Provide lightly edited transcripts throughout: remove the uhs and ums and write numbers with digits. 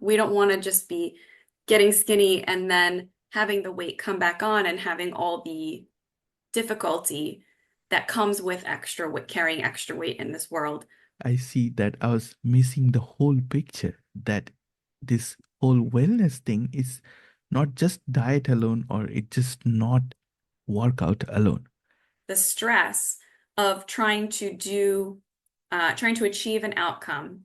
We don't want to just be getting skinny and then having the weight come back on and having all the difficulty that comes with extra weight, carrying extra weight in this world. I see that I was missing the whole picture, that this whole wellness thing is not just diet alone, or it just not workout alone. The stress of trying to achieve an outcome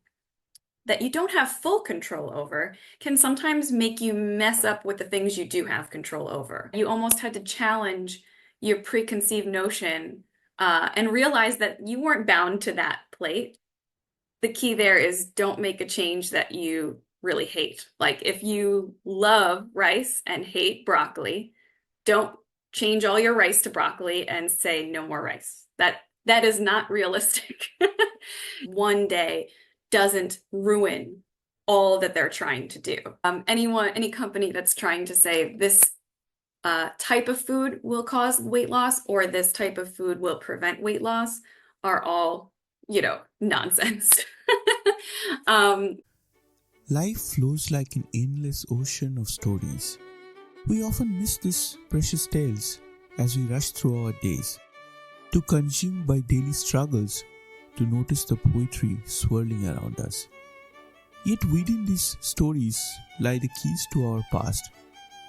that you don't have full control over can sometimes make you mess up with the things you do have control over. You almost had to challenge your preconceived notion and realize that you weren't bound to that plate. The key there is don't make a change that you really hate. Like if you love rice and hate broccoli, don't change all your rice to broccoli and say no more rice. That is not realistic. One day doesn't ruin all that they're trying to do. Any company that's trying to say this type of food will cause weight loss or this type of food will prevent weight loss are all, nonsense. um, Life flows like an endless ocean of stories. We often miss these precious tales as we rush through our days, too consumed by daily struggles to notice the poetry swirling around us. Yet within these stories lie the keys to our past,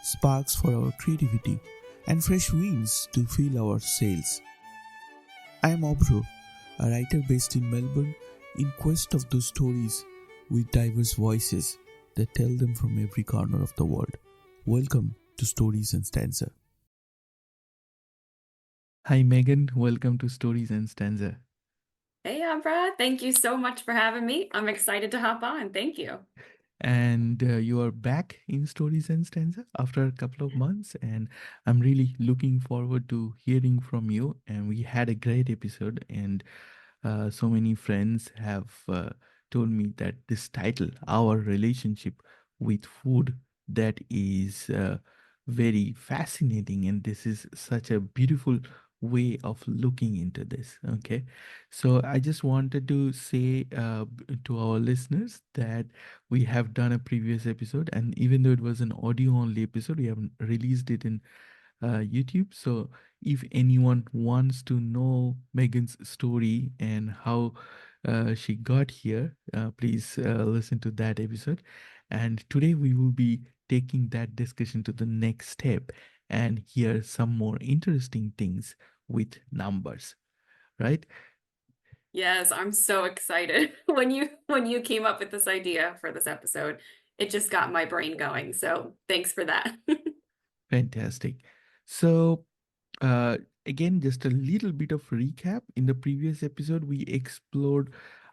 sparks for our creativity, and fresh winds to fill our sails. I am Obro, a writer based in Melbourne, in quest of those stories with diverse voices that tell them from every corner of the world. Welcome to Stories and Stanza. Hi, Megan. Welcome to Stories and Stanza. Hey, Abra, thank you so much for having me. I'm excited to hop on. Thank you. And you are back in Stories and Stanza after a couple of months, and I'm really looking forward to hearing from you. And we had a great episode, and so many friends have told me that this title, Our Relationship with Food, that is very fascinating, and this is such a beautiful way of looking into this. Okay, so I just wanted to say to our listeners that we have done a previous episode, and even though it was an audio only episode, we haven't released it in YouTube. So if anyone wants to know Megan's story and how she got here, please listen to that episode. And today we will be taking that discussion to the next step and hear some more interesting things with numbers, right? Yes, I'm so excited. When you came up with this idea for this episode, it just got my brain going. So thanks for that. Fantastic. So, uh, again, just a little bit of recap. In the previous episode, we explored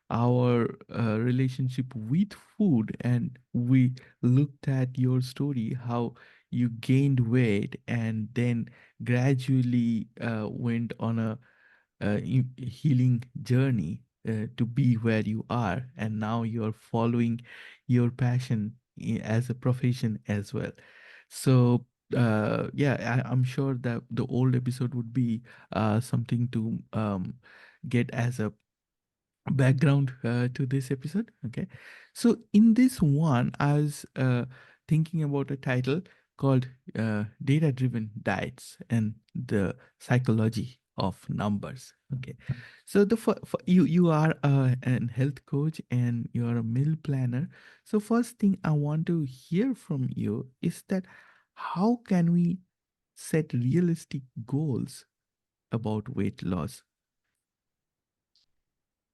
our relationship with food, and we looked at your story, how you gained weight and then gradually went on a healing journey to be where you are, and now you're following your passion as a profession as well. So yeah, I'm sure that the old episode would be something to get as a background to this episode. Okay, so in this one, I was thinking about a title called Data Driven Diets and the Psychology of Numbers. Okay, so you are an health coach and you are a meal planner. So first thing I want to hear from you is that how can we set realistic goals about weight loss?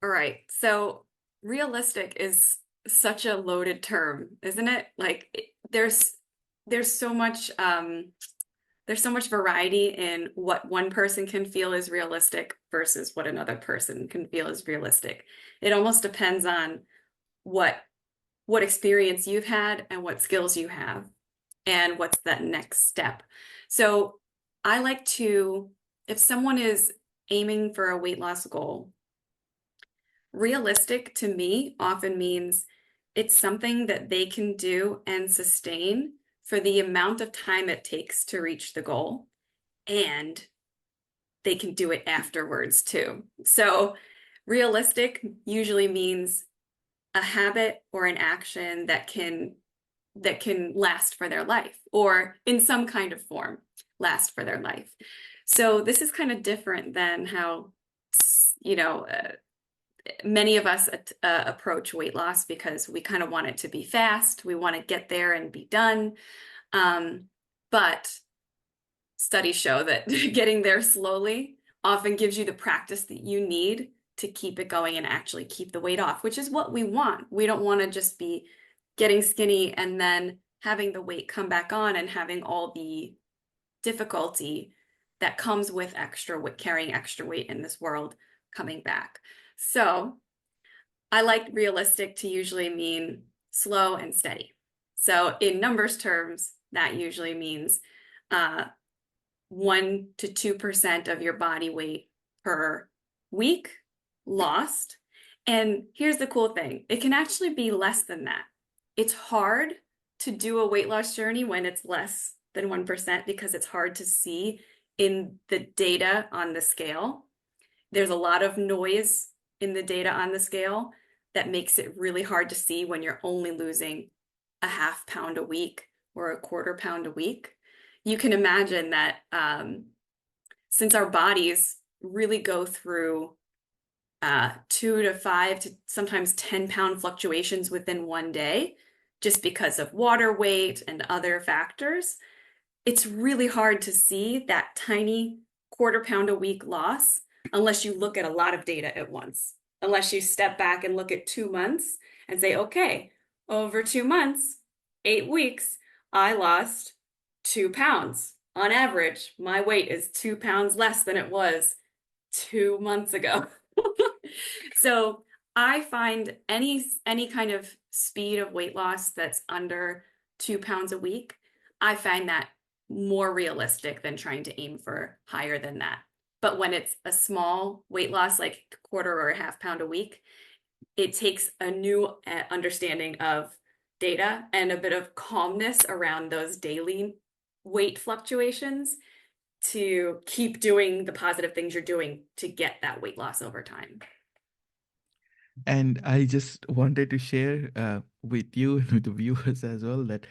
All right. So realistic is such a loaded term, isn't it? Like there's so much there's so much variety in what one person can feel is realistic versus what another person can feel is realistic. It almost depends on what what experience you've had and what skills you have and what's that next step. So I like to, if someone is aiming for a weight loss goal, realistic to me often means it's something that they can do and sustain for the amount of time it takes to reach the goal. And they can do it afterwards too. So realistic usually means a habit or an action that can last for their life, or in some kind of form last for their life. So this is kind of different than how, you know, many of us approach weight loss, because we kind of want it to be fast. We want to get there and be done. But studies show that getting there slowly often gives you the practice that you need to keep it going and actually keep the weight off, which is what we want. We don't want to just be getting skinny and then having the weight come back on and having all the difficulty that comes with carrying extra weight in this world coming back. So I like realistic to usually mean slow and steady. So in numbers terms, that usually means 1 to 2% of your body weight per week lost. And here's the cool thing, it can actually be less than that. It's hard to do a weight loss journey when it's less than 1%, because it's hard to see in the data on the scale. There's a lot of noise in the data on the scale that makes it really hard to see when you're only losing a half pound a week or a quarter pound a week. You can imagine that since our bodies really go through 2 to 5 to sometimes 10-pound fluctuations within one day, just because of water weight and other factors, it's really hard to see that tiny quarter pound a week loss unless you look at a lot of data at once, unless you step back and look at 2 months and say, okay, over 2 months, 8 weeks, I lost 2 pounds. On average, my weight is 2 pounds less than it was 2 months ago. So I find any kind of speed of weight loss that's under 2 pounds a week, I find that more realistic than trying to aim for higher than that. But when it's a small weight loss, like a quarter or a half pound a week, it takes a new understanding of data and a bit of calmness around those daily weight fluctuations to keep doing the positive things you're doing to get that weight loss over time. And I just wanted to share with you and with the viewers as well that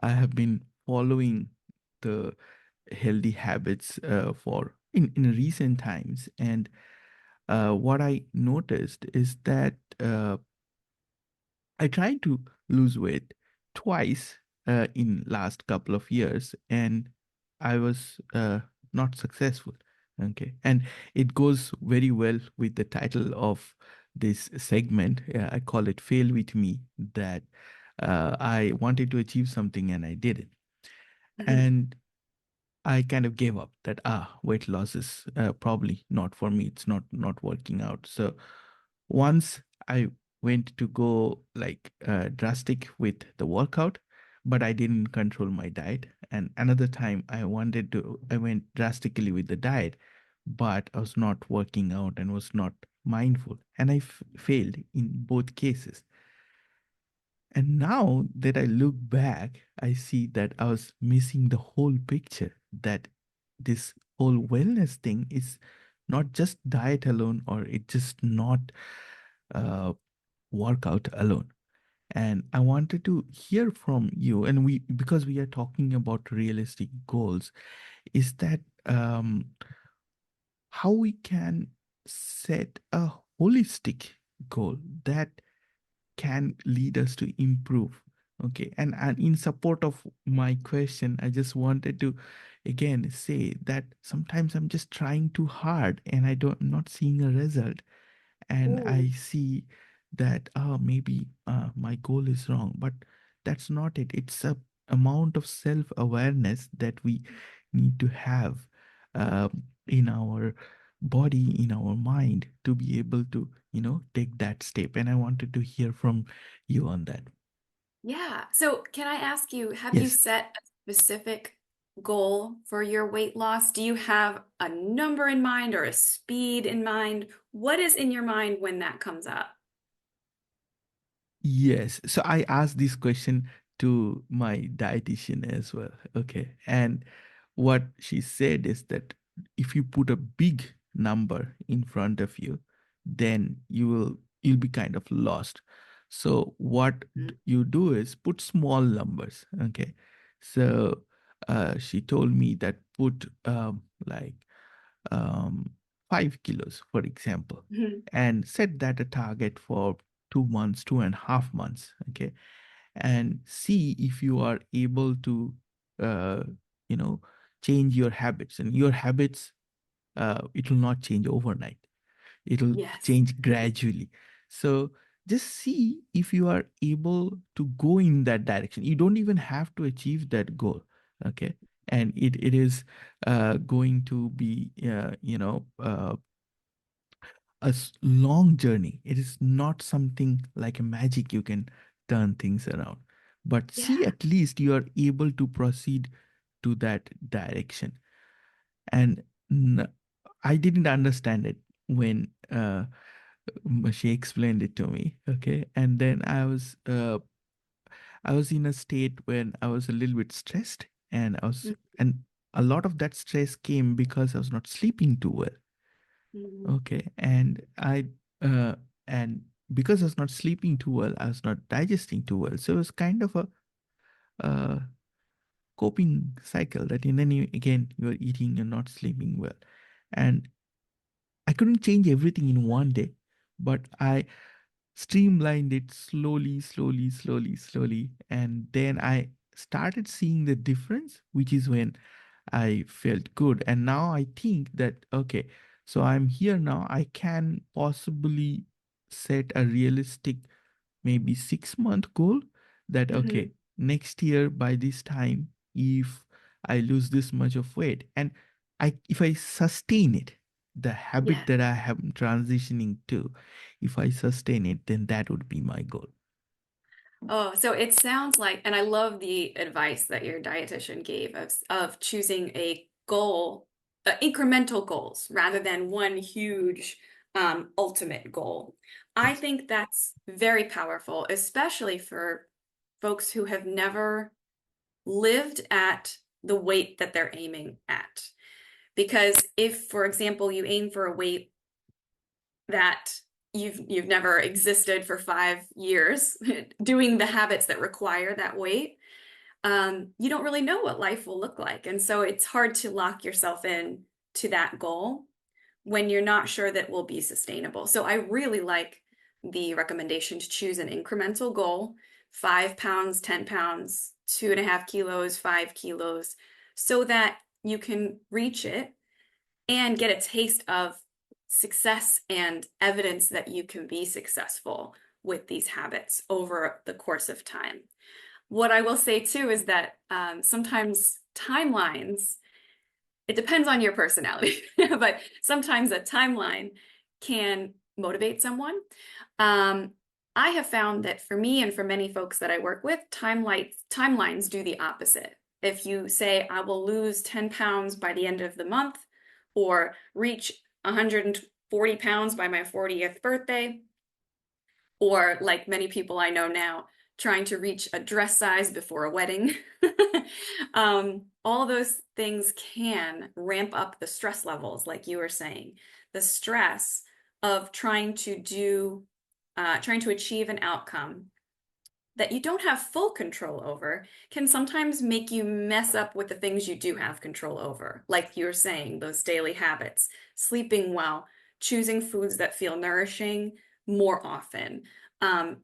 I have been following the healthy habits for in recent times, and what I noticed is that I tried to lose weight twice in last couple of years, and I was not successful. Okay, and it goes very well with the title of this segment. I call it "Fail with Me." That I wanted to achieve something and I did it, and I kind of gave up. That weight loss is probably not for me. It's not working out. So once I went to go like drastic with the workout, but I didn't control my diet. And another time I went drastically with the diet, but I was not working out and was not mindful. And I failed in both cases. And now that I look back, I see that I was missing the whole picture, that this whole wellness thing is not just diet alone, or it's just not uh, workout alone. And I wanted to hear from you, and because we are talking about realistic goals, is that how we can set a holistic goal that can lead us to improve. Okay, and in support of my question, I just wanted to again say that sometimes I'm just trying too hard and I'm not seeing a result, and I see that maybe my goal is wrong, but that's not it. It's a amount of self-awareness that we need to have in our body, in our mind, to be able to take that step. And I wanted to hear from you on that. Yeah. So can I ask you, have you Yes. set a specific goal for your weight loss? Do you have a number in mind or a speed in mind? What is in your mind when that comes up? Yes. So I asked this question to my dietitian as well. Okay. And what she said is that if you put a big number in front of you, then you'll be kind of lost. So what you do is put small numbers. Okay. So she told me that put like um, 5 kilos, for example, Mhm. and set that a target for 2 months, 2.5 months. Okay. And see if you are able to, uh, you know, change your habits. And your habits, it will not change overnight, it'll Yes. change gradually. So just see if you are able to go in that direction. You don't even have to achieve that goal. Okay. And it is going to be long journey. It is not something like a magic you can turn things around, but see, Yeah. at least you are able to proceed to that direction. And n- I didn't understand it when she explained it to me. Okay. And then I was in a state when I was a little bit stressed, and a lot of that stress came because I was not sleeping too well. Mhm. Okay. Uh, and because I was not sleeping too well, I was not digesting too well. So it was kind of a uh, coping cycle that, and then again, you're eating, you're not sleeping well. And I couldn't change everything in one day, but I streamlined it slowly, slowly, slowly, slowly. And then I started seeing the difference, which is when I felt good. And now I think that, okay, so I'm here now. I can possibly set a realistic, maybe 6 month goal that, okay, Mhm. next year by this time, if I lose this much of weight, and if I sustain it, the habit Yeah. that I am transitioning to, if I sustain it, then that would be my goal. Oh, so it sounds like, and I love the advice that your dietitian gave of choosing a goal, incremental goals rather than one huge ultimate goal. I Yes. think that's very powerful, especially for folks who have never lived at the weight that they're aiming at. Because if, for example, you aim for a weight that you've never existed for 5 years doing the habits that require that weight, you don't really know what life will look like. And so it's hard to lock yourself in to that goal when you're not sure that will be sustainable. So I really like the recommendation to choose an incremental goal, 5 pounds, 10 pounds, 2.5 kilos, 5 kilos, so that you can reach it and get a taste of success and evidence that you can be successful with these habits over the course of time. What I will say too is that sometimes timelines, it depends on your personality, but sometimes a timeline can motivate someone. Um, I have found that for me and for many folks that I work with, timelines do the opposite. If you say, I will lose 10 pounds by the end of the month or reach 140 pounds by my 40th birthday, or like many people I know now, trying to reach a dress size before a wedding. All those things can ramp up the stress levels, like you were saying. The stress of trying to achieve an outcome that you don't have full control over can sometimes make you mess up with the things you do have control over. Like you were saying, those daily habits, sleeping well, choosing foods that feel nourishing more often,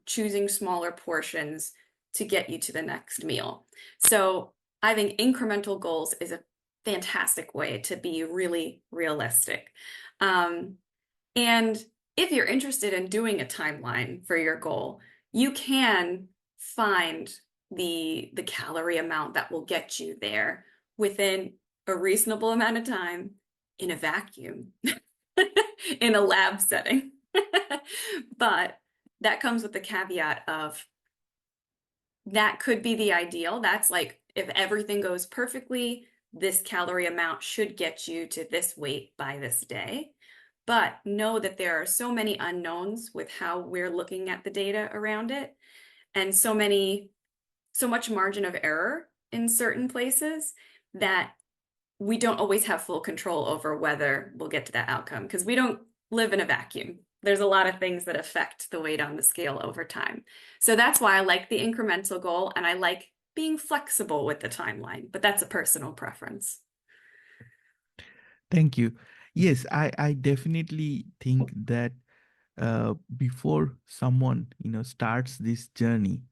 choosing smaller portions to get you to the next meal. So I think incremental goals is a fantastic way to be really realistic. Um, and if you're interested in doing a timeline for your goal, you can find the calorie amount that will get you there within a reasonable amount of time in a vacuum in a lab setting. But that comes with the caveat of that could be the ideal. That's like if everything goes perfectly, this calorie amount should get you to this weight by this day. But know that there are so many unknowns with how we're looking at the data around it, and so much margin of error in certain places that we don't always have full control over whether we'll get to that outcome because we don't live in a vacuum. There's a lot of things that affect the weight on the scale over time. So that's why I like the incremental goal and I like being flexible with the timeline, but that's a personal preference. Thank you. Yes, I definitely think that before someone, starts this journey,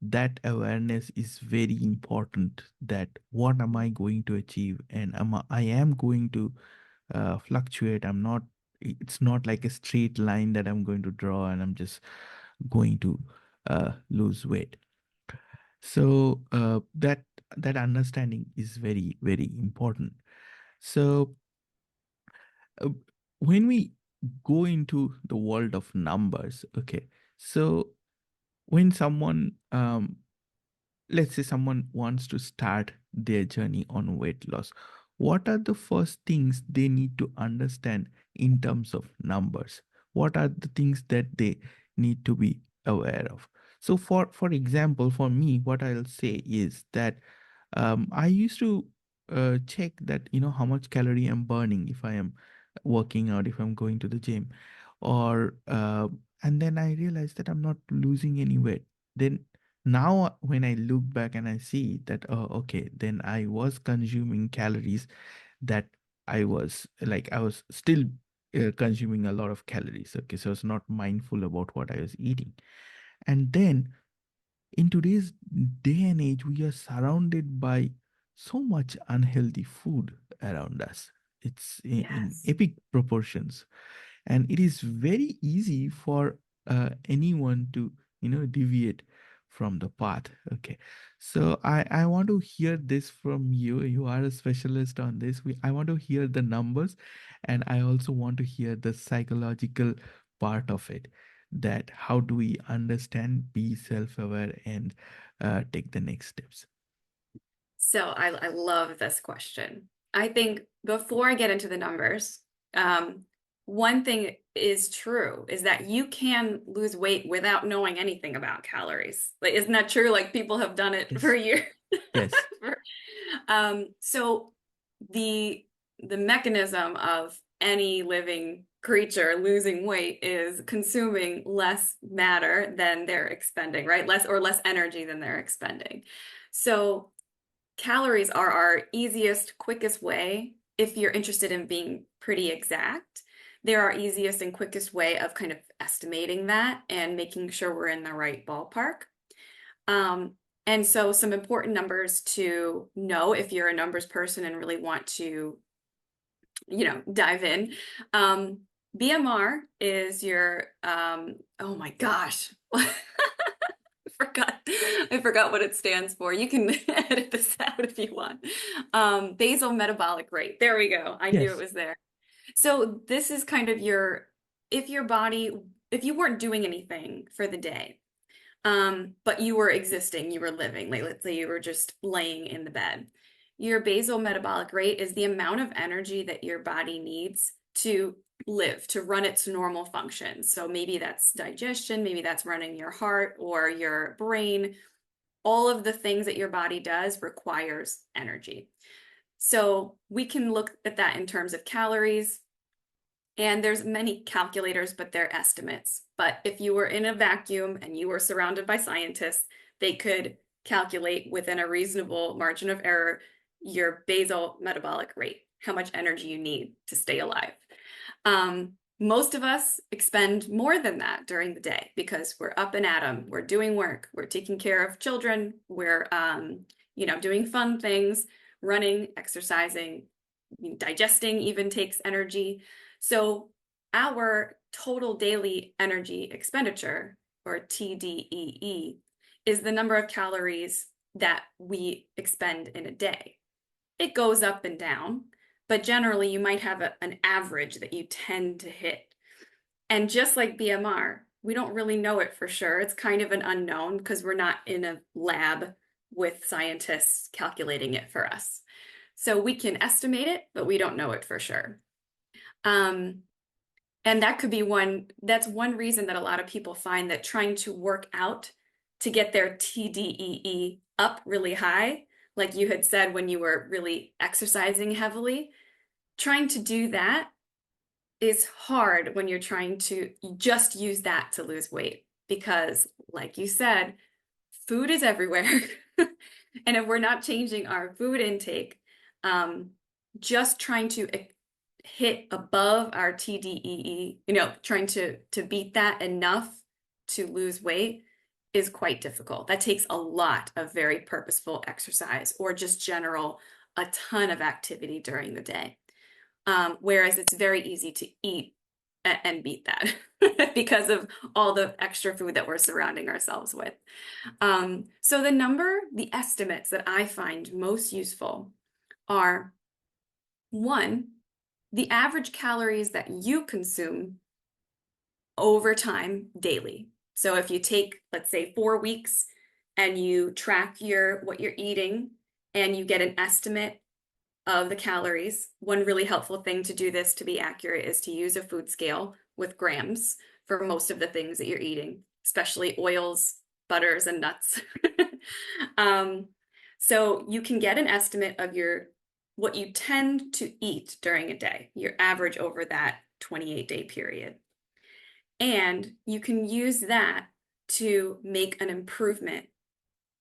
that awareness is very important, that what am I going to achieve, and I am going to fluctuate. It's not like a straight line that I'm going to draw and I'm just going to lose weight. So that understanding is very, very important. So uh, when we go into the world of numbers, okay, so when someone, let's say someone wants to start their journey on weight loss, what are the first things they need to understand in terms of numbers? What are the things that they need to be aware of? So for example, for me, what I'll say is that I used to check that, how much calorie I'm burning if I am working out, if I'm going to the gym, or and then I realized that I'm not losing any weight. Then now when I look back and I see that, oh, okay, then I was consuming calories that I was still consuming a lot of calories. Okay, so I was not mindful about what I was eating. And then in today's day and age, we are surrounded by so much unhealthy food around us. It's in Yes. epic proportions, and it is very easy for anyone to deviate from the path. Okay, so I want to hear this from you. You are a specialist on this. I want to hear the numbers, and I also want to hear the psychological part of it, that how do we understand, be self-aware, and take the next steps. So I love this question. I think before I get into the numbers, one thing is true is that you can lose weight without knowing anything about calories. Like, isn't that true? Like people have done it for Yes. years. Yes. So the mechanism of any living creature losing weight is consuming less matter than they're expending, right? Less energy than they're expending. So calories are our easiest, quickest way, if you're interested in being pretty exact, they're our easiest and quickest way of kind of estimating that and making sure we're in the right ballpark. And so some important numbers to know if you're a numbers person and really want to, dive in. BMR is your, oh my gosh. I forgot what it stands for. You can edit this out if you want. Basal metabolic rate. There we go. I knew it Yes. was there. So this is kind of if you weren't doing anything for the day, but you were existing, you were living, like let's say you were just laying in the bed. Your basal metabolic rate is the amount of energy that your body needs to live, to run its normal functions. So maybe that's digestion, maybe that's running your heart or your brain. All of the things that your body does requires energy. So we can look at that in terms of calories. And there's many calculators, but they're estimates. But if you were in a vacuum and you were surrounded by scientists, they could calculate within a reasonable margin of error your basal metabolic rate, how much energy you need to stay alive. Most of us expend more than that during the day because we're up and at 'em, we're doing work, we're taking care of children, we're doing fun things, running, exercising, digesting even takes energy. So our total daily energy expenditure, or TDEE, is the number of calories that we expend in a day. It goes up and down, but generally you might have an average that you tend to hit. And just like BMR, we don't really know it for sure. It's kind of an unknown because we're not in a lab with scientists calculating it for us. So we can estimate it, but we don't know it for sure. And that could be that's one reason that a lot of people find that trying to work out to get their TDEE up really high like you had said when you were really exercising heavily, trying to do that is hard when you're trying to just use that to lose weight because, like you said, food is everywhere. And if we're not changing our food intake, just trying to hit above our TDEE, trying to beat that enough to lose weight is quite difficult. That takes a lot of very purposeful exercise or just general, a ton of activity during the day. Whereas it's very easy to eat and beat that because of all the extra food that we're surrounding ourselves with. So the estimates that I find most useful are one, the average calories that you consume over time daily. So if you take, let's say, 4 weeks and you track what you're eating and you get an estimate of the calories, one really helpful thing to do this to be accurate is to use a food scale with grams for most of the things that you're eating, especially oils, butters, and nuts. So you can get an estimate of what you tend to eat during a day, your average over that 28-day period. And you can use that to make an improvement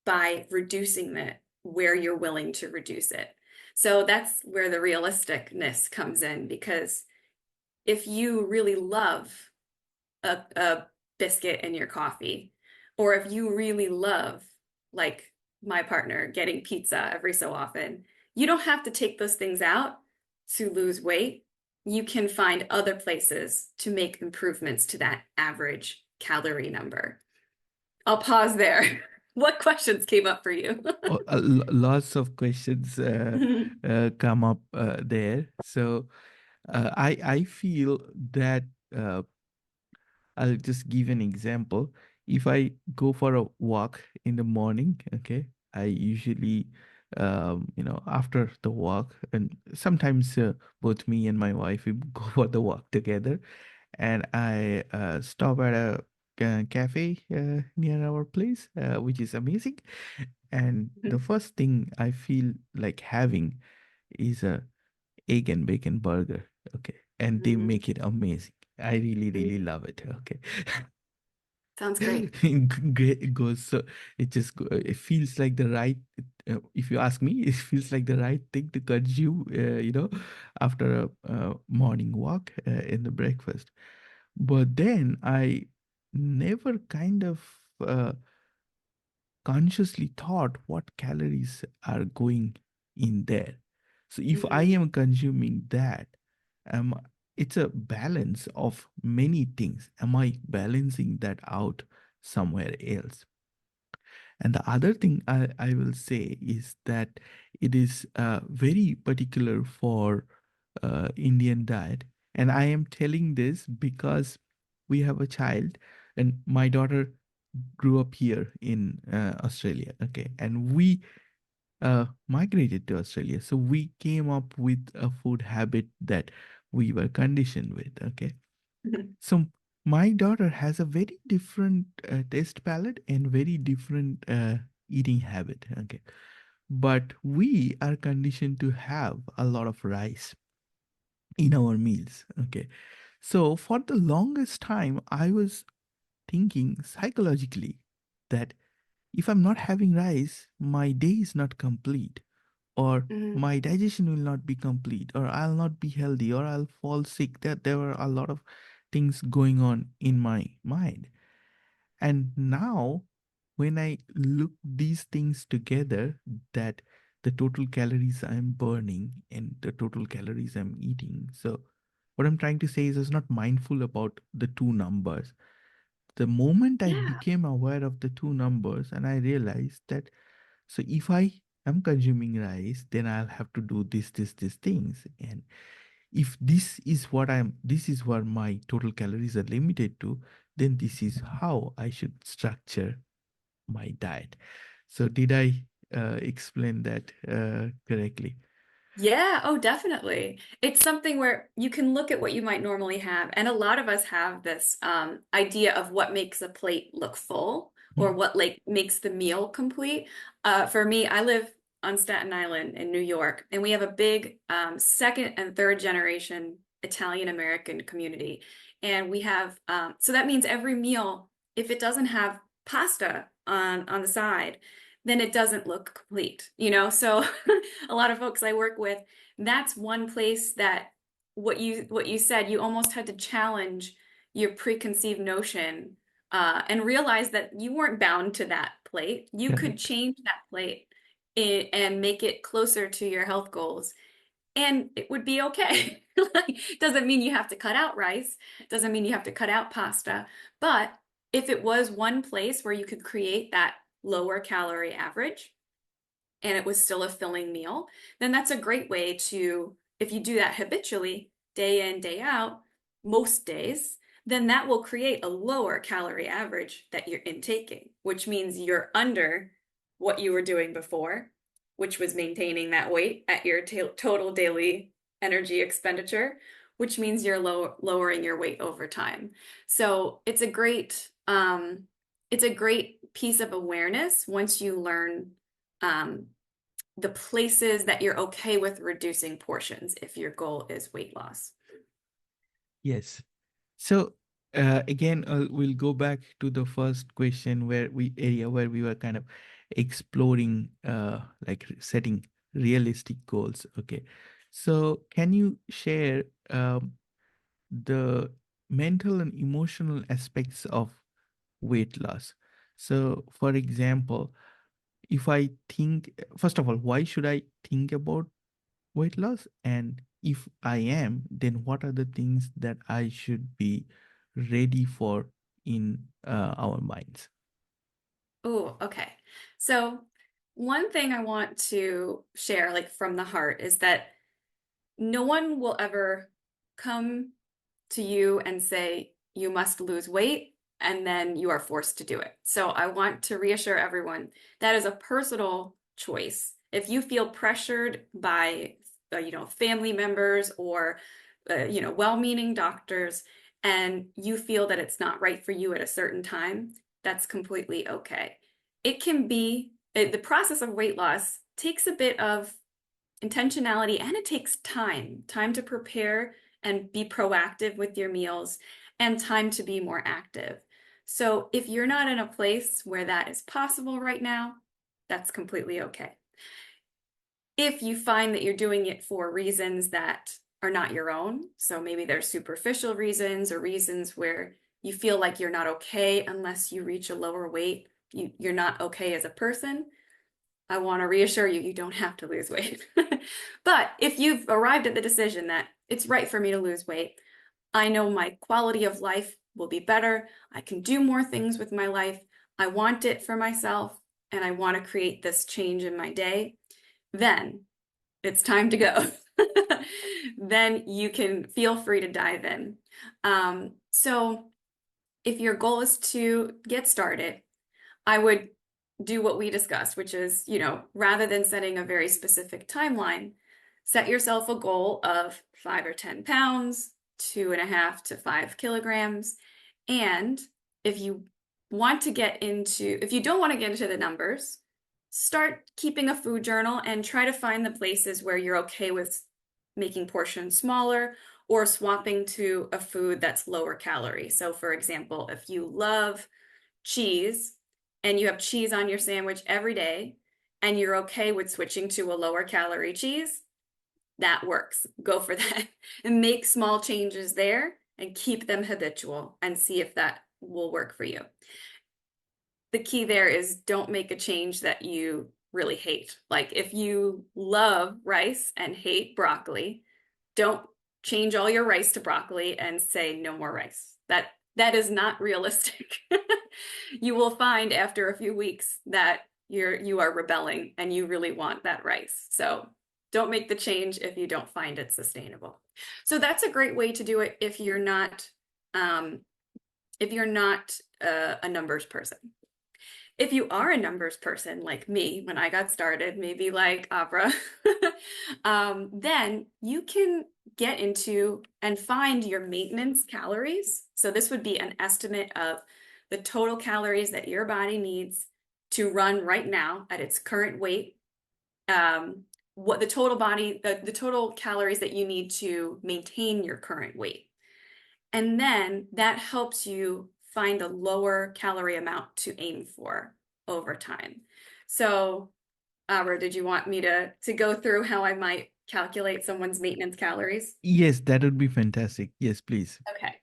by reducing it where you're willing to reduce it. So that's where the realisticness comes in, because if you really love a biscuit in your coffee, or if you really love, like my partner, getting pizza every so often, you don't have to take those things out to lose weight. You can find other places to make improvements to that average calorie number. I'll pause there. What questions came up for you? Lots of questions come up there. So I feel that I'll just give an example. If I go for a walk in the morning, okay, I usually, after the walk, and sometimes both me and my wife we go for the walk together, and I stop at a cafe near our place, which is amazing. And the first thing I feel like having is a egg and bacon burger. Okay. And they make it amazing. I really, really love it. Okay. Sounds great. Great. It goes so it feels like the right, if you ask me, it feels like the right thing to consume, after a morning walk in the breakfast. But then I never kind of consciously thought what calories are going in there. So if I am consuming that, um, it's a balance of many things. Am I balancing that out somewhere else? And the other thing I will say is that it is very particular for Indian diet. And I am telling this because we have a child, and my daughter grew up here in Australia. Okay. And we migrated to Australia. So we came up with a food habit that we were conditioned with. Okay. So my daughter has a very different taste palette and very different eating habit. Okay. But we are conditioned to have a lot of rice in our meals. Okay. So for the longest time, I was thinking psychologically that if I'm not having rice, my day is not complete, or my digestion will not be complete, or I'll not be healthy, or I'll fall sick. That there were a lot of things going on in my mind. And now, when I look these things together, that the total calories I'm burning and the total calories I'm eating. So, what I'm trying to say is I was not mindful about the two numbers. The moment I Yeah. became aware of the two numbers, and I realized that, so if I am consuming rice, then I'll have to do these things. And if this is what my total calories are limited to, then this is how I should structure my diet. So did I explain that correctly? Yeah, oh, definitely. It's something where you can look at what you might normally have. And a lot of us have this idea of what makes a plate look full or Mm, what like makes the meal complete. For me, I live on Staten Island in New York, and we have a big second and third generation Italian American community. And we have, so that means every meal, if it doesn't have pasta on the side, then it doesn't look complete, you know? So a lot of folks I work with, that's one place that what you said, you almost had to challenge your preconceived notion and realize that you weren't bound to that plate. You could Correct. change that plate and make it closer to your health goals, and it would be okay. Like, doesn't mean you have to cut out rice, doesn't mean you have to cut out pasta, but if it was one place where you could create that lower calorie average and it was still a filling meal, then that's a great way to, if you do that habitually, day in, day out, most days, then that will create a lower calorie average that you're intaking, which means you're under what you were doing before, which was maintaining that weight at your total daily energy expenditure, which means you're lowering your weight over time. So it's a great piece of awareness once you learn the places that you're okay with reducing portions if your goal is weight loss. Yes. So again, we'll go back to the first question where we were kind of exploring like setting realistic goals. Okay. So can you share the mental and emotional aspects of weight loss? So for example, if I think, first of all, why should I think about weight loss? And if I am, then what are the things that I should be ready for in our minds? Oh, okay. So one thing I want to share, like from the heart, is that no one will ever come to you and say, you must lose weight, and then you are forced to do it. So I want to reassure everyone that is a personal choice. If you feel pressured by, family members or, well-meaning doctors, and you feel that it's not right for you at a certain time, that's completely okay. It can be, the process of weight loss takes a bit of intentionality, and it takes time to prepare and be proactive with your meals, and time to be more active. So if you're not in a place where that is possible right now, that's completely okay. If you find that you're doing it for reasons that are not your own, so maybe there's superficial reasons or reasons where you feel like you're not okay unless you reach a lower weight, you're not okay as a person, I want to reassure you, you don't have to lose weight. But if you've arrived at the decision that it's right for me to lose weight, I know my quality of life will be better, I can do more things with my life, I want it for myself, and I want to create this change in my day, then it's time to go. Then you can feel free to dive in. So if your goal is to get started, I would do what we discussed, which is, rather than setting a very specific timeline, set yourself a goal of 5 or 10 pounds, 2.5 to 5 kilograms. And if you don't want to get into the numbers, start keeping a food journal and try to find the places where you're okay with making portions smaller or swapping to a food that's lower calorie. So for example, if you love cheese and you have cheese on your sandwich every day and you're okay with switching to a lower calorie cheese, that works. Go for that and make small changes there and keep them habitual and see if that will work for you. The key there is don't make a change that you really hate. Like if you love rice and hate broccoli, don't change all your rice to broccoli and say no more rice. That is not realistic. You will find after a few weeks that you are rebelling and you really want that rice. So don't make the change if you don't find it sustainable. So that's a great way to do it if you're not a numbers person. If you are a numbers person like me, when I got started, maybe like Abra, then you can get into and find your maintenance calories. So this would be an estimate of the total calories that your body needs to run right now at its current weight what the total the total calories that you need to maintain your current weight. And then that helps you find a lower calorie amount to aim for over time. So, Abra, did you want me to go through how I might calculate someone's maintenance calories? Yes, that would be fantastic. Yes, please. Okay.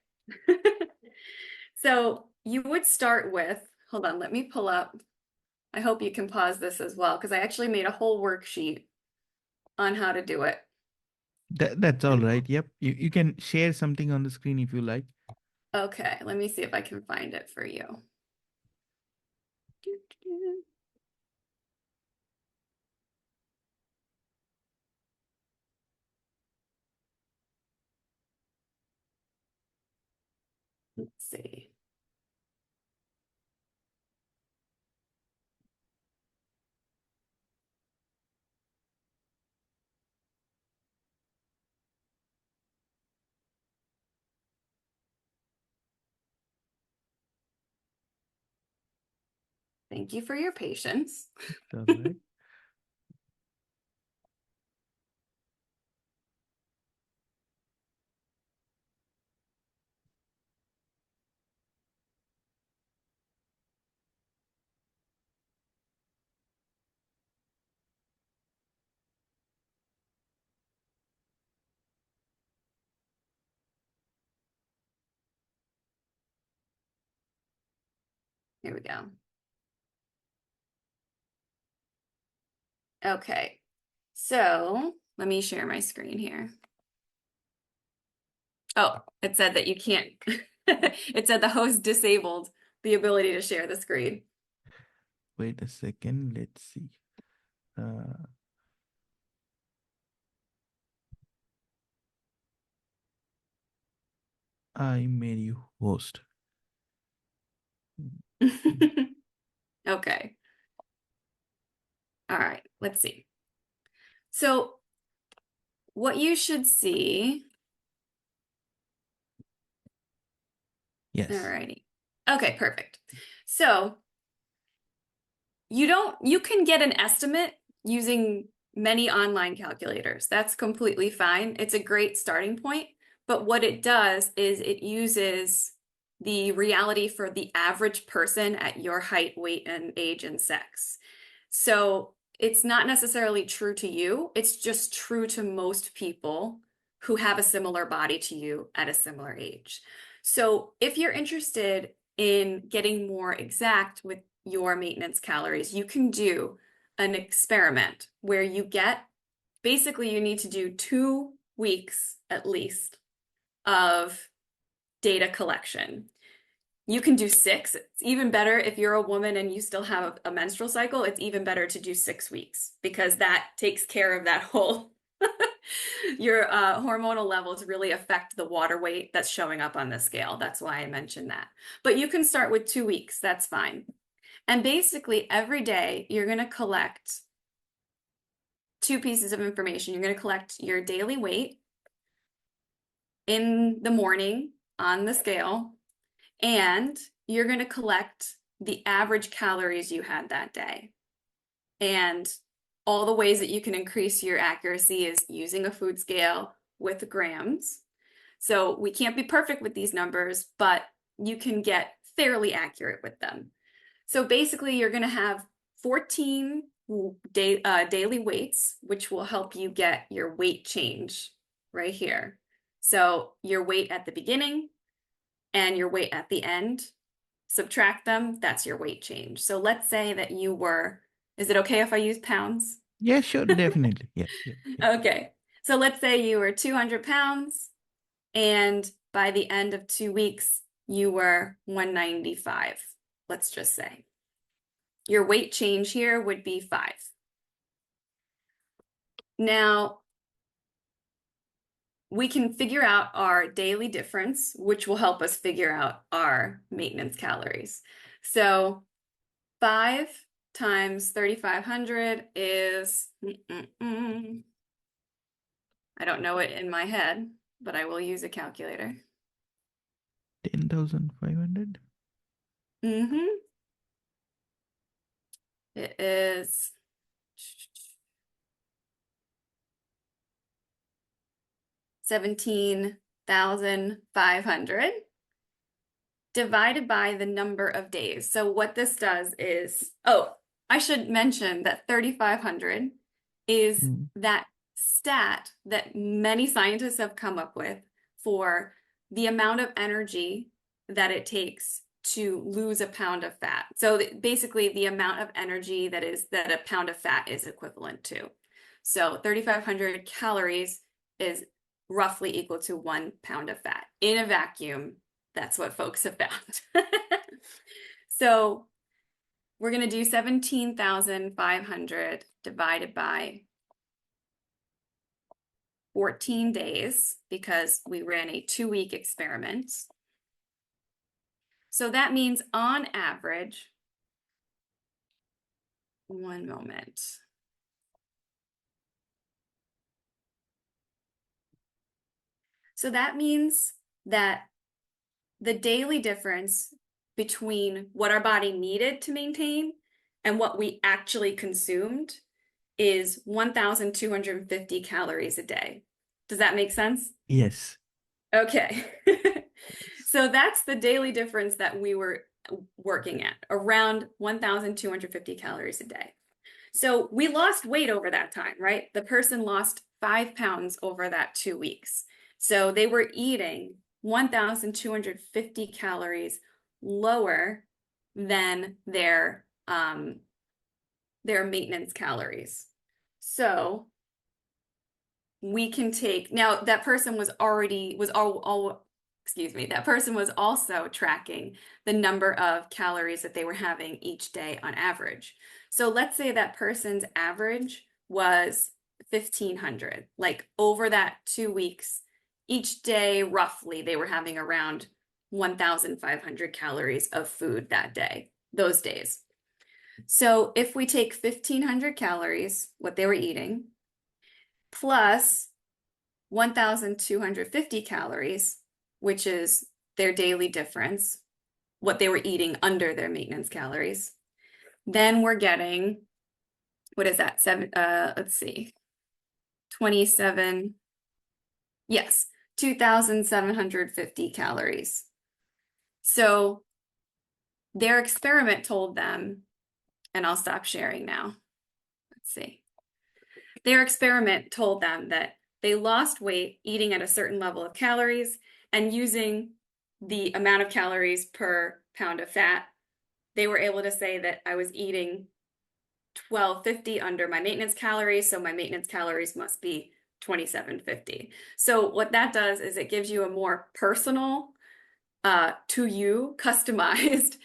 So you would start with, hold on, let me pull up. I hope you can pause this as well, because I actually made a whole worksheet on how to do it. That's all right. Yep. You can share something on the screen if you like. Okay, let me see if I can find it for you. Let's see. Thank you for your patience. It's all right. Here we go. Okay, so let me share my screen here. Oh, it said that you can't, it said the host disabled the ability to share the screen. Wait a second. Let's see. I made you host. Okay. All right, let's see. So what you should see, Yes. all righty. Okay, perfect. So you can get an estimate using many online calculators. That's completely fine. It's a great starting point. But what it does is it uses the reality for the average person at your height, weight, and age and sex. So it's not necessarily true to you. It's just true to most people who have a similar body to you at a similar age. So if you're interested in getting more exact with your maintenance calories, you can do an experiment where you get, basically you need to do 2 weeks at least of data collection. You can do 6. It's even better if you're a woman and you still have a menstrual cycle. It's even better to do 6 weeks because that takes care of that whole your hormonal levels really affect the water weight that's showing up on the scale. That's why I mentioned that. But you can start with 2 weeks. That's fine. And basically every day you're going to collect 2 pieces of information. You're going to collect your daily weight in the morning on the scale, and you're going to collect the average calories you had that day. And all the ways that you can increase your accuracy is using a food scale with grams. So we can't be perfect with these numbers, but you can get fairly accurate with them. So basically, you're going to have 14 daily weights, which will help you get your weight change right here. So your weight at the beginning and your weight at the end, subtract them, that's your weight change. So let's say that you were, is it okay if I use pounds? Yeah, sure, definitely. Yeah, yeah, yeah. Okay, so let's say you were 200 pounds and by the end of 2 weeks, you were 195, let's just say. Your weight change here would be 5. Now, we can figure out our daily difference, which will help us figure out our maintenance calories. So 5 times 3,500 is, I don't know it in my head, but I will use a calculator. 10,500. It is 17,500 divided by the number of days. So what this does is, oh, I should mention that 3,500 is Mm. that stat that many scientists have come up with for the amount of energy that it takes to lose a pound of fat. So basically the amount of energy that a pound of fat is equivalent to. So 3,500 calories is roughly equal to 1 pound of fat. In a vacuum, that's what folks have found. So we're going to do 17,500 divided by 14 days because we ran a 2-week experiment. So that means on average, one moment. So that means that the daily difference between what our body needed to maintain and what we actually consumed is 1,250 calories a day. Does that make sense? Yes. Okay. So that's the daily difference that we were working at, around 1,250 calories a day. So we lost weight over that time, right? The person lost 5 pounds over that 2 weeks. So they were eating 1,250 calories lower than their maintenance calories. So we can take, now that person was that person was also tracking the number of calories that they were having each day on average. So let's say that person's average was 1,500, like over that 2 weeks, each day, roughly, they were having around 1,500 calories of food that day, those days. So if we take 1,500 calories, what they were eating, plus 1,250 calories, which is their daily difference, what they were eating under their maintenance calories, then we're getting, what is that? Let's see, 27, yes, 2,750 calories. So their experiment told them, and I'll stop sharing now. Let's see. Their experiment told them that they lost weight eating at a certain level of calories and using the amount of calories per pound of fat. They were able to say that I was eating 1,250 under my maintenance calories, so my maintenance calories must be 2,750. So what that does is it gives you a more personal, to you, customized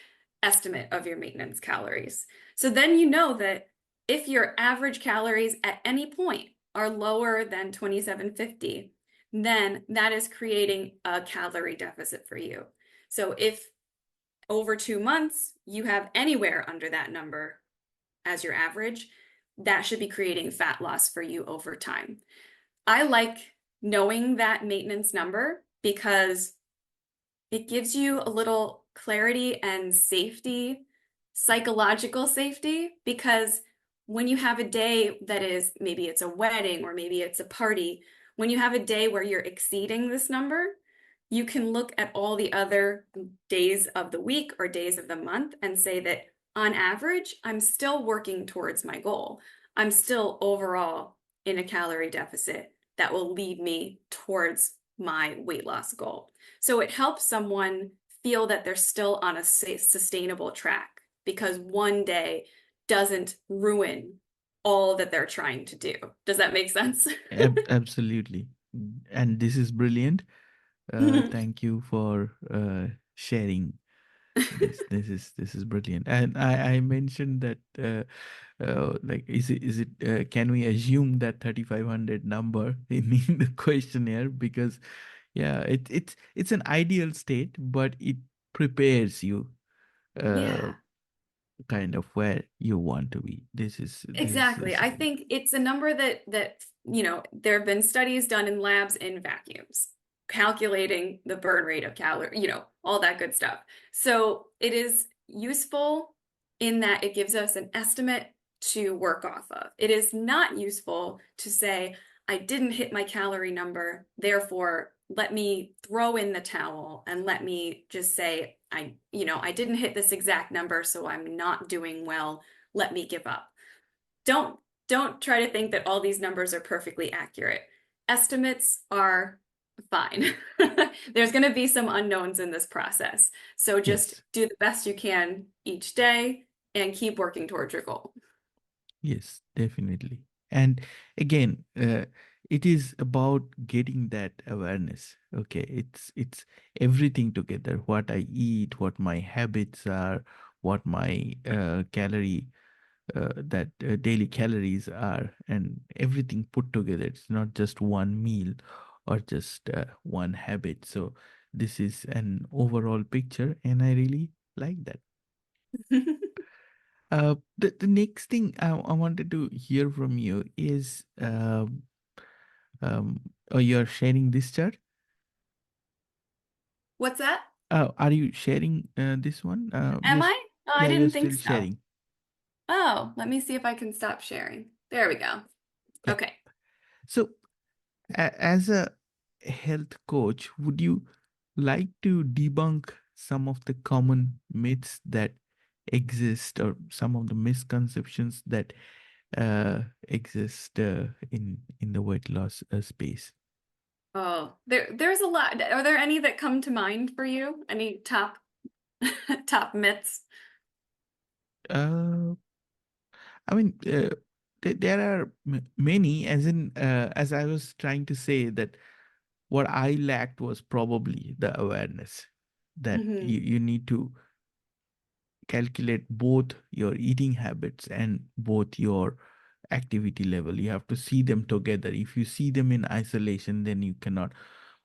estimate of your maintenance calories. So then you know that if your average calories at any point are lower than 2,750, then that is creating a calorie deficit for you. So if over 2 months you have anywhere under that number as your average, that should be creating fat loss for you over time. I like knowing that maintenance number because it gives you a little clarity and safety, psychological safety, because when you have a day that is, maybe it's a wedding or maybe it's a party, when you have a day where you're exceeding this number, you can look at all the other days of the week or days of the month and say that on average, I'm still working towards my goal. I'm still overall in a calorie deficit that will lead me towards my weight loss goal. So it helps someone feel that they're still on a sustainable track because one day doesn't ruin all that they're trying to do. Does that make sense? Absolutely. And this is brilliant. Thank you for sharing this. This is brilliant. And I mentioned that like is it can we assume that 3,500 number in the questionnaire, because yeah, it's an ideal state, but it prepares you uh Yeah. kind of where you want to be. Exactly. I think it's a number that there have been studies done in labs in vacuums, calculating the burn rate of calorie, all that good stuff. So it is useful in that it gives us an estimate to work off of. It is not useful to say, I didn't hit my calorie number, therefore let me throw in the towel and let me just say, I didn't hit this exact number, so I'm not doing well. Let me give up. Don't don't try to think that all these numbers are perfectly accurate. Estimates are fine. There's going to be some unknowns in this process. So just Yes. do the best you can each day and keep working towards your goal. Yes, definitely. And again, it is about getting that awareness. Okay, it's everything together. What I eat, what my habits are, what my calorie that daily calories are, and everything put together. It's not just one meal or just one habit. So this is an overall picture, and I really like that. The next thing I wanted to hear from you is, oh, you're sharing this chart. What's that? Are you sharing this one? Am I? Oh, I Yeah, you're didn't think still so. sharing. Oh, let me see if I can stop sharing. There we go. Yeah. Okay. So, as a health coach, would you like to debunk some of the common myths that exist, or some of the misconceptions that exist in the weight loss space? Oh, there's a lot. Are there any that come to mind for you? Any top top myths? Uh, I mean, there are many, as I was trying to say, that what I lacked was probably the awareness that Hmm. you need to calculate both your eating habits and both your activity level. You have to see them together. If you see them in isolation, then you cannot.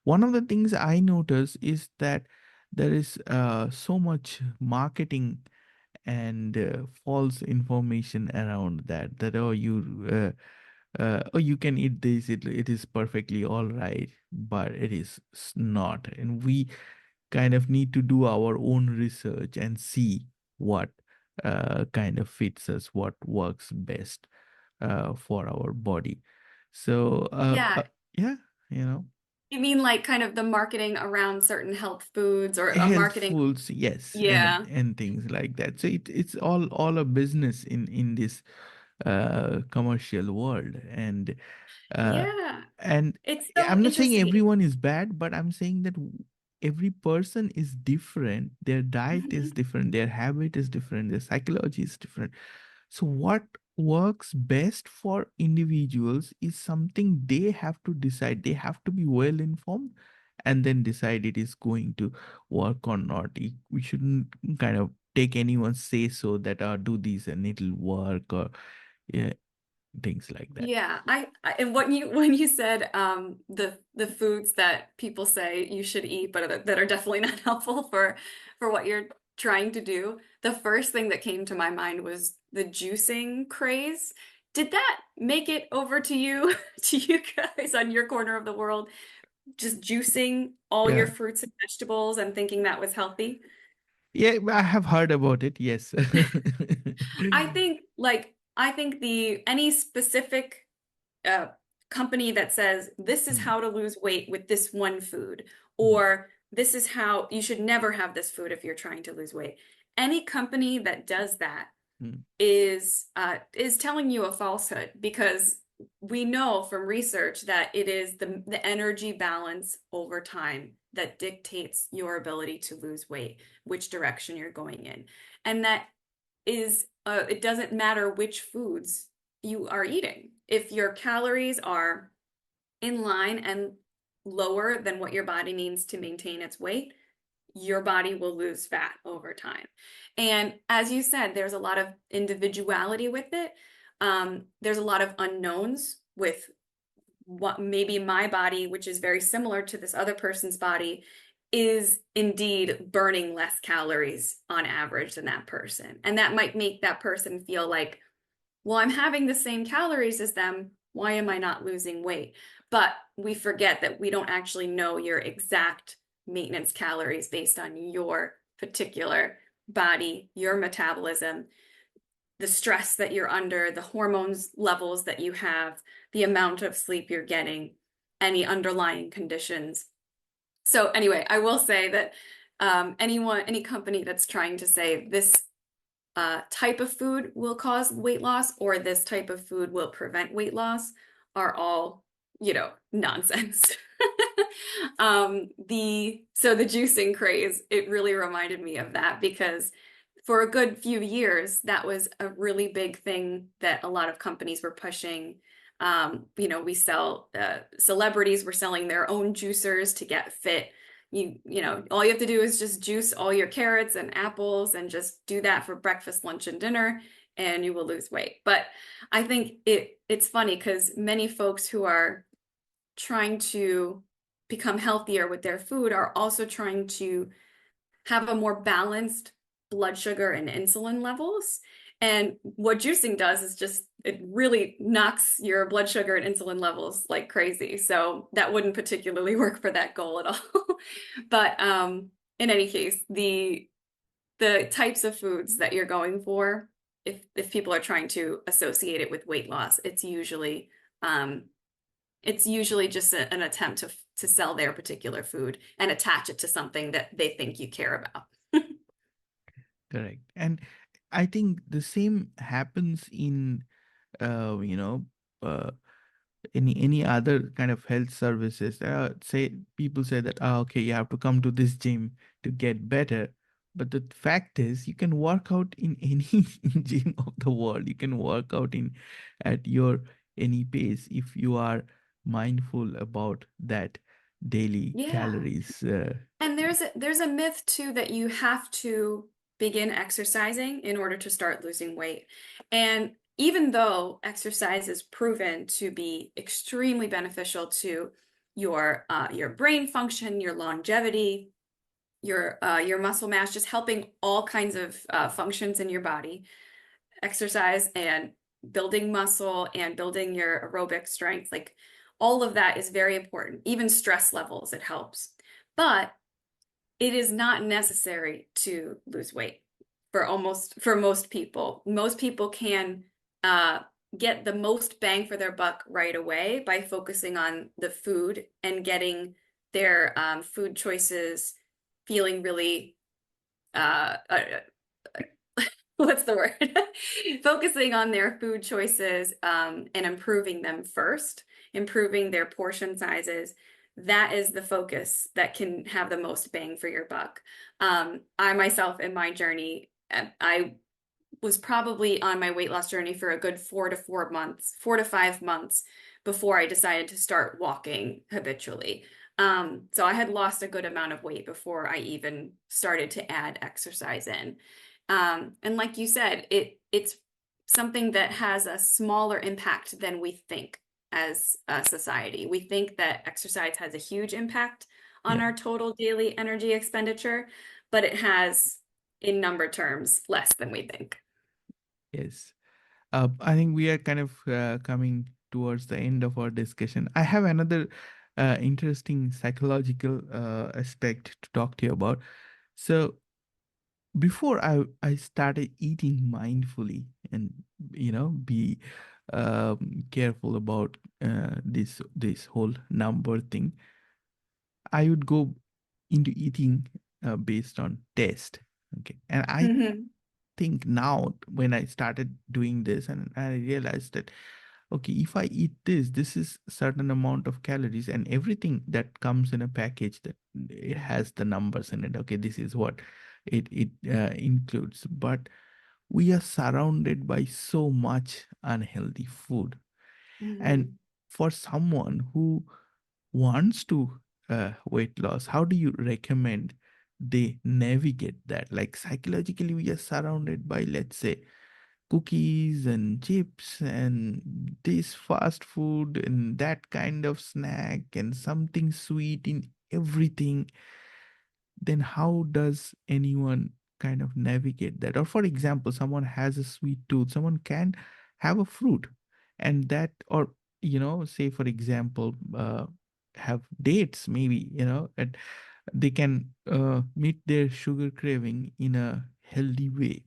One of the things I notice is that there is so much marketing and false information around that, oh, you can eat this, it is perfectly all right, but it is not. And we kind of need to do our own research and see what kind of fits us, what works best for our body. So Yeah. yeah, you know, You mean like kind of the marketing around certain health foods or a health marketing? foods, yes, Yeah. and things like that. So it's all a business in this commercial world. Uh, Yeah. and It's I'm so not saying interesting. everyone is bad, but I'm saying that every person is different. Their diet is Mhm. different, their habit is different, their psychology is different. So what works best for individuals is something they have to decide. They have to be well informed and then decide it is going to work or not. We shouldn't kind of take anyone's say so that do this and it'll work, or yeah, things like that. Yeah, and when you said the foods that people say you should eat but that are definitely not helpful for what you're trying to do, the first thing that came to my mind was the juicing craze. Did that make it over to you to you guys on your corner of the world, just juicing all your Yeah. fruits and vegetables and thinking that was healthy? Yeah, I have heard about it. Yes. I think the any specific uh, company that says this is Mm, how to lose weight with this one food, mm, or this is how you should never have this food if you're trying to lose weight. Any company that does that mm, is telling you a falsehood, because we know from research that it is the energy balance over time that dictates your ability to lose weight, which direction you're going in. And that is it doesn't matter which foods you are eating. If your calories are in line and lower than what your body needs to maintain its weight, your body will lose fat over time. And as you said, there's a lot of individuality with it. There's a lot of unknowns with what maybe my body, which is very similar to this other person's body, is indeed burning less calories on average than that person. And that might make that person feel like, well, I'm having the same calories as them. Why am I not losing weight? But we forget that we don't actually know your exact maintenance calories based on your particular body, your metabolism. the stress that you're under, the hormones levels that you have, the amount of sleep you're getting, any underlying conditions. So anyway, I will say that any company that's trying to say this type of food will cause weight loss or this type of food will prevent weight loss are all, nonsense. The juicing craze, it really reminded me of that because for a good few years, that was a really big thing that a lot of companies were pushing. We sell celebrities were selling their own juicers to get fit. All you have to do is just juice all your carrots and apples and just do that for breakfast, lunch, and dinner, and you will lose weight. But I think it's funny because many folks who are trying to become healthier with their food are also trying to have a more balanced blood sugar and insulin levels. And what juicing does is just, it really knocks your blood sugar and insulin levels like crazy. So that wouldn't particularly work for that goal at all. But in any case, the types of foods that you're going for, if people are trying to associate it with weight loss, it's usually just an attempt to sell their particular food and attach it to something that they think you care about. Correct. And I think the same happens in, you know, uh, any other kind of health services. Say people say that, okay, you have to come to this gym to get better. But the fact is, you can work out in any gym of the world. You can work out at your any pace if you are mindful about that daily Yeah. calories. And there's a myth too that you have to begin exercising in order to start losing weight. And even though exercise is proven to be extremely beneficial to your brain function, your longevity, your muscle mass, just helping all kinds of functions in your body, exercise and building muscle and building your aerobic strength, like all of that is very important. Even stress levels, it helps. But it is not necessary to lose weight for most people. Most people can get the most bang for their buck right away by focusing on the food and getting their food choices feeling really what's the word? Focusing on their food choices and improving them first, improving their portion sizes. That is the focus that can have the most bang for your buck. I myself, in my journey, I was probably on my weight loss journey for a good 4 to 5 months before I decided to start walking habitually. So I had lost a good amount of weight before I even started to add exercise in. And like you said, it's something that has a smaller impact than we think as a society. We think that exercise has a huge impact on Yeah. our total daily energy expenditure, but it has, in number terms, less than we think. Yes. I think we are kind of coming towards the end of our discussion. I have another interesting psychological aspect to talk to you about. So before I started eating mindfully and be careful about this whole number thing, I would go into eating based on taste. Okay, and I Mhm. think now when I started doing this and I realized that okay, if I eat this is certain amount of calories and everything that comes in a package that it has the numbers in it. Okay, this is what it includes. But we are surrounded by so much unhealthy food. And Mhm. for someone who wants to weight loss, how do you recommend they navigate that? Like psychologically, we are surrounded by, let's say, cookies and chips and this fast food and that kind of snack and something sweet in everything. Then how does anyone kind of navigate that? Or for example, someone has a sweet tooth, someone can have a fruit and that, or say for example, have dates maybe, and they can meet their sugar craving in a healthy way.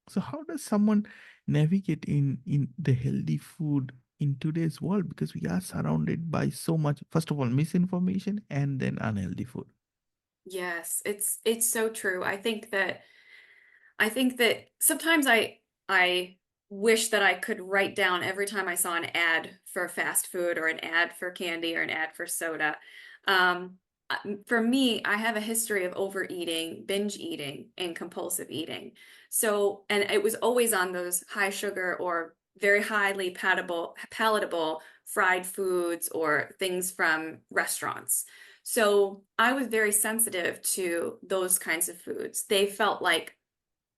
So how does someone navigate in the healthy food in today's world? Because we are surrounded by so much, first of all, misinformation and then unhealthy food. Yes, it's so true. I think that sometimes I wish that I could write down every time I saw an ad for fast food or an ad for candy or an ad for soda. Um, for me, I have a history of overeating, binge eating, and compulsive eating. So, and it was always on those high sugar or very highly palatable fried foods or things from restaurants. So I was very sensitive to those kinds of foods. They felt like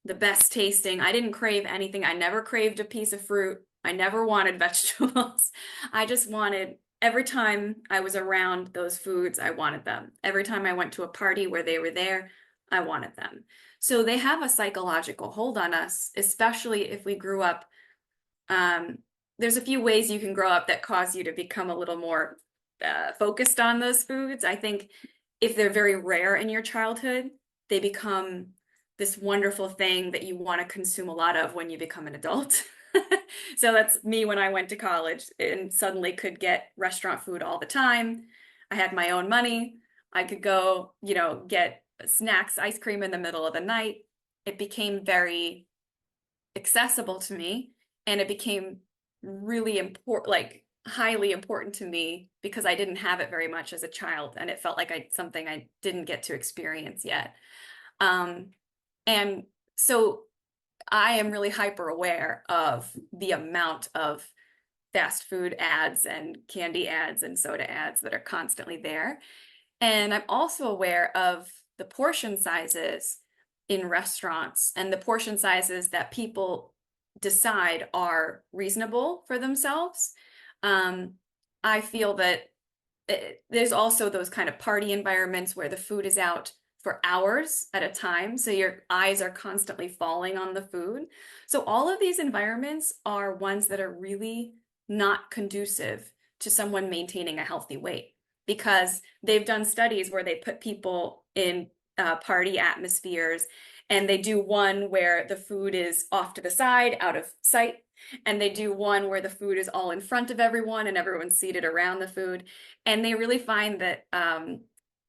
the best tasting. I didn't crave anything. I never craved a piece of fruit. I never wanted vegetables. I just wanted, every time I was around those foods, I wanted them. Every time I went to a party where they were there, I wanted them. So they have a psychological hold on us, especially if we grew up. Um, there's a few ways you can grow up that cause you to become a little more focused on those foods. I think if they're very rare in your childhood, they become this wonderful thing that you want to consume a lot of when you become an adult. So that's me when I went to college and suddenly could get restaurant food all the time. I had my own money. I could go, get snacks, ice cream in the middle of the night. It became very accessible to me, and it became really important, like highly important to me because I didn't have it very much as a child, and it felt like something I didn't get to experience yet. Um, and so I am really hyper aware of the amount of fast food ads and candy ads and soda ads that are constantly there. And I'm also aware of the portion sizes in restaurants and the portion sizes that people decide are reasonable for themselves. Um, I feel that there's also those kind of party environments where the food is out for hours at a time. So your eyes are constantly falling on the food. So all of these environments are ones that are really not conducive to someone maintaining a healthy weight, because they've done studies where they put people in party atmospheres, and they do one where the food is off to the side, out of sight, and they do one where the food is all in front of everyone and everyone's seated around the food. And they really find that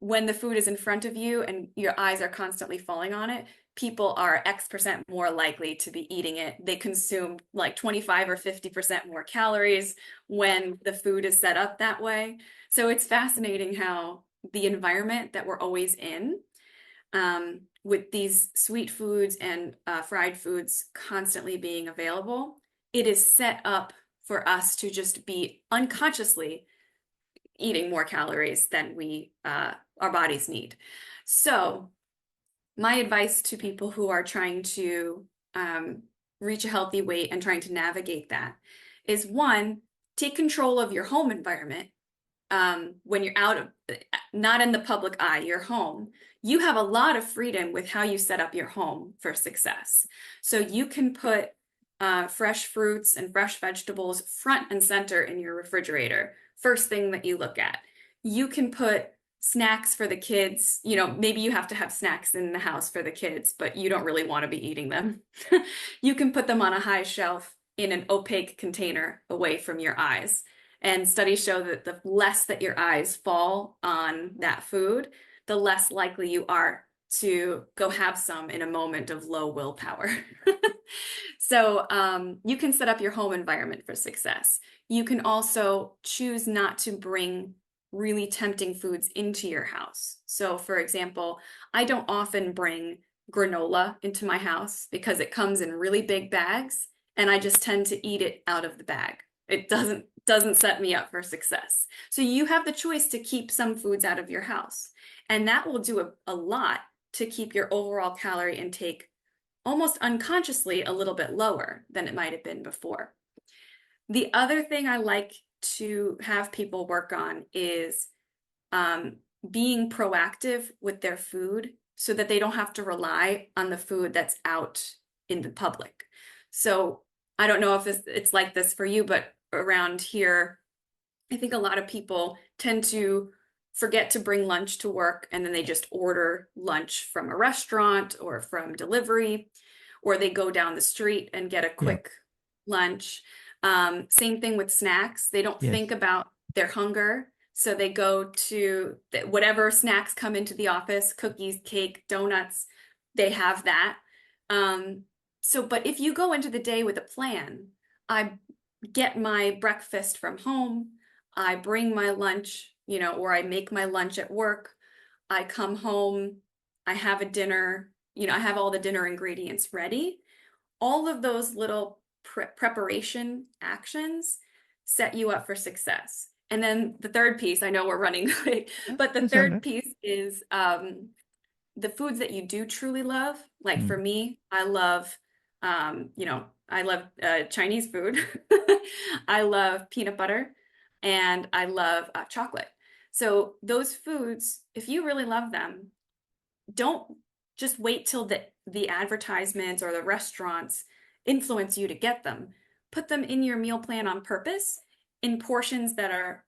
when the food is in front of you and your eyes are constantly falling on it, people are X% more likely to be eating it. They consume like 25 or 50% more calories when the food is set up that way. So it's fascinating how the environment that we're always in, with these sweet foods and fried foods constantly being available, it is set up for us to just be unconsciously eating more calories than our bodies need. So my advice to people who are trying to reach a healthy weight and trying to navigate that is, one, take control of your home environment. When you're not in the public eye, you're home, you have a lot of freedom with how you set up your home for success. So you can put fresh fruits and fresh vegetables front and center in your refrigerator, first thing that you look at. You can put snacks for the kids. Maybe you have to have snacks in the house for the kids, but you don't really want to be eating them. You can put them on a high shelf in an opaque container away from your eyes. And studies show that the less that your eyes fall on that food, the less likely you are to go have some in a moment of low willpower. So you can set up your home environment for success. You can also choose not to bring really tempting foods into your house. So for example, I don't often bring granola into my house because it comes in really big bags, and I just tend to eat it out of the bag. It doesn't set me up for success. So you have the choice to keep some foods out of your house, and that will do a lot to keep your overall calorie intake almost unconsciously a little bit lower than it might have been before. The other thing I like to have people work on is being proactive with their food so that they don't have to rely on the food that's out in the public. So I don't know if it's like this for you, but around here, I think a lot of people tend to forget to bring lunch to work, and then they just order lunch from a restaurant or from delivery. or they go down the street and get a Yeah. quick lunch. Same thing with snacks. They don't Yes. think about their hunger. So they go to whatever snacks come into the office, cookies, cake, donuts, they have that. But if you go into the day with a plan, I get my breakfast from home, I bring my lunch, or I make my lunch at work, I come home, I have a dinner, I have all the dinner ingredients ready. All of those little preparation actions set you up for success. And then the third piece, I know we're running late, but the That's all third right. piece is the foods that you do truly love. Like for Mm. me, I love Chinese food. I love peanut butter and I love chocolate. So those foods, if you really love them, don't just wait till the advertisements or the restaurants influence you to get them. Put them in your meal plan on purpose in portions that are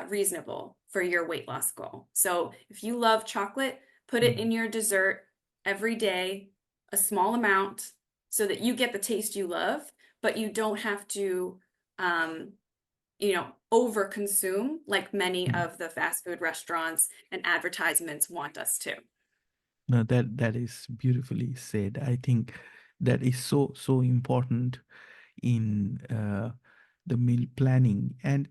reasonable for your weight loss goal. So if you love chocolate, put it Mm. in your dessert every day, a small amount, so that you get the taste you love, but you don't have to, over consume like many Mm. of the fast food restaurants and advertisements want us to. No, that is beautifully said. I think that is so important in the meal planning. And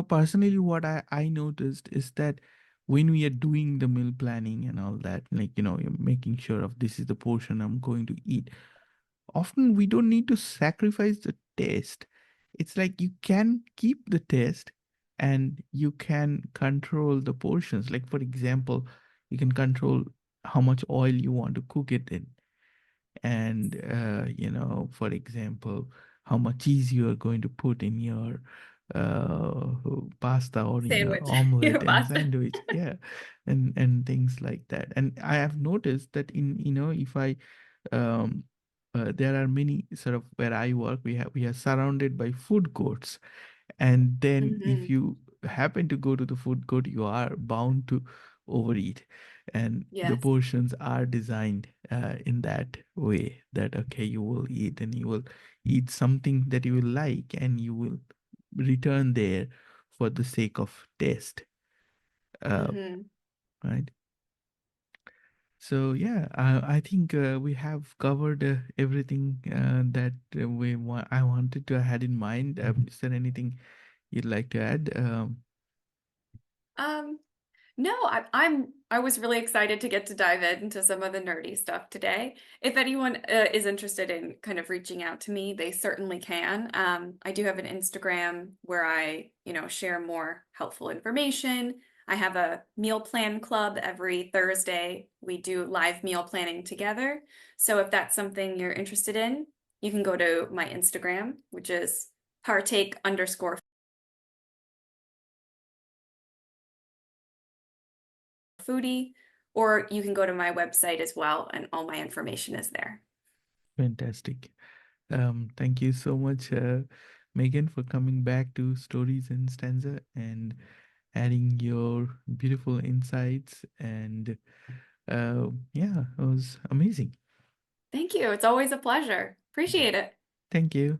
personally, what I noticed is that when we are doing the meal planning and all that, like you're making sure of this is the portion I'm going to eat. Often we don't need to sacrifice the taste. It's like you can keep the taste and you can control the portions. Like, for example, you can control how much oil you want to cook it in. And, for example, how much cheese you are going to put in your uh, pasta or in your Sandwich. Yeah, omelet and pasta. sandwich. Yeah. And things like that. And I have noticed that if I um, there are many sort of where I work, we are surrounded by food courts, and then if Hmm. you happen to go to the food court, you are bound to overeat, and the Yes. portions are designed in that way that okay, you will eat and you will eat something that you will like, and you will return there for the sake of taste, uh, Hmm. right? So yeah, I think we have covered everything that I wanted to had in mind. Is there anything you'd like to add? Um, no, I was really excited to get to dive into some of the nerdy stuff today. If anyone is interested in kind of reaching out to me, they certainly can. I do have an Instagram where I, share more helpful information. I have a meal plan club every Thursday. We do live meal planning together. So if that's something you're interested in, you can go to my Instagram, which is partake_foodie, or you can go to my website as well, and all my information is there. Fantastic. Thank you so much, Megan, for coming back to Stories in Stanza and adding your beautiful insights. And yeah, it was amazing. Thank you. It's always a pleasure. Appreciate it. Thank you.